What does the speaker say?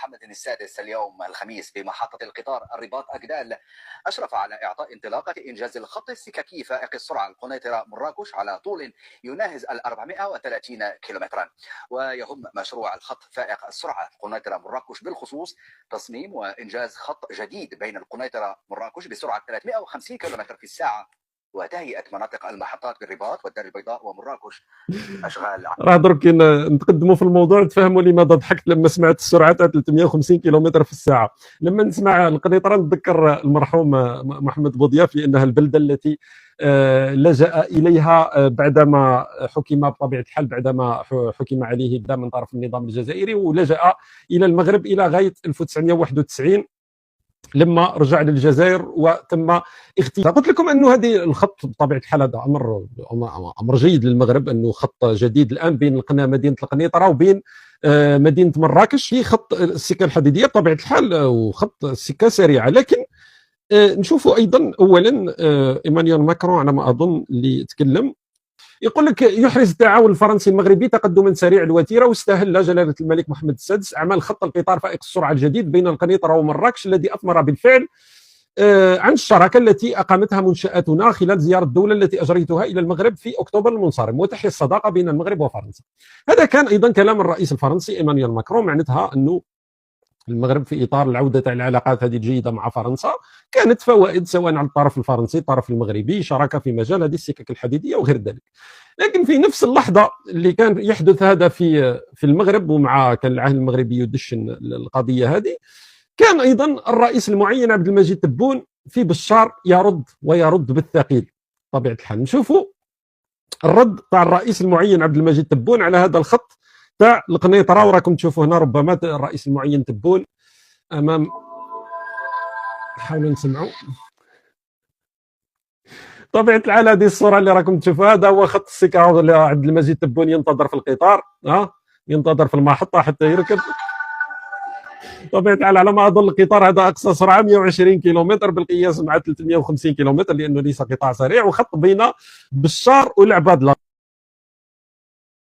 محمد السادس اليوم الخميس بمحطة القطار الرباط أجدال أشرف على إعطاء انطلاقة إنجاز الخط السككي فائق السرعة القنيطرة مراكش على طول يناهز 430 كيلومترا. ويهم مشروع الخط فائق السرعة قنيطرة مراكش بالخصوص تصميم وإنجاز خط جديد بين القنيطرة مراكش بسرعة 350 كيلومتر في الساعة، وتهيئة مناطق المحطات بالرباط والدار البيضاء ومراكش. أشغال راه درك نتقدموا في الموضوع تفهموا لماذا ضحكت لما سمعت السرعه تاع 350 كيلومتر في الساعه. لما نسمع القنيطره نتذكر المرحوم محمد بوضياف، لانها البلده التي لجأ اليها بعدما حكم بطبيعه الحال، بعدما حكم عليه الدم من طرف النظام الجزائري، ولجأ الى المغرب الى غايه 1991 لما رجع للجزائر وتم اختيار. قلت لكم انه هذه الخط بطبيعه الحال هذا امر جيد للمغرب، انه خط جديد الان بين مدينه القنيطره وبين مدينه مراكش، في خط السكه الحديديه بطبيعه الحال وخط السكه سريعه. لكن نشوفوا ايضا اولا ايمانويل ماكرون على ما اظن اللي تكلم، يقول لك يحرز التعاون الفرنسي المغربي تقدما سريع الوتيره، واستهل جلاله الملك محمد السادس اعمال خط القطار فائق السرعه الجديد بين القنيطره ومراكش الذي اثمر بالفعل عن الشراكه التي اقامتها منشاتنا خلال زياره الدوله التي اجريتها الى المغرب في اكتوبر المنصرم، وتحيا الصداقه بين المغرب وفرنسا. هذا كان ايضا كلام الرئيس الفرنسي ايمانويل ماكرون، معناتها انه المغرب في اطار العوده تاع العلاقات هذه الجيده مع فرنسا كانت فوائد سواء على الطرف الفرنسي الطرف المغربي، شراكه في مجال هذه السكك الحديديه وغير ذلك. لكن في نفس اللحظه اللي كان يحدث هذا في المغرب، ومع كان العهد المغربي يدشن القضيه هذه، كان ايضا الرئيس المعين عبد المجيد تبون في بشار يرد بالثقيل طبيعه الحال. نشوفوا الرد تاع الرئيس المعين عبد المجيد تبون على هذا الخط تاع القنيطره، وراكم تشوفوا هنا ربما الرئيس المعين تبون امام، نحاولوا نسمعوا طبيعه الحال هذه الصوره اللي راكم تشوفوها. هذا هو خط السكه اللي عبد المجيد تبون ينتظر في القطار، ينتظر في المحطه حتى يركب. طبيعه الحال على ما اظن القطار هذا اقصى سرعه 120 كيلومتر بالقياس مع 350 كيلومتر، لانه ليس قطاع سريع، وخط بين بشار والعباد.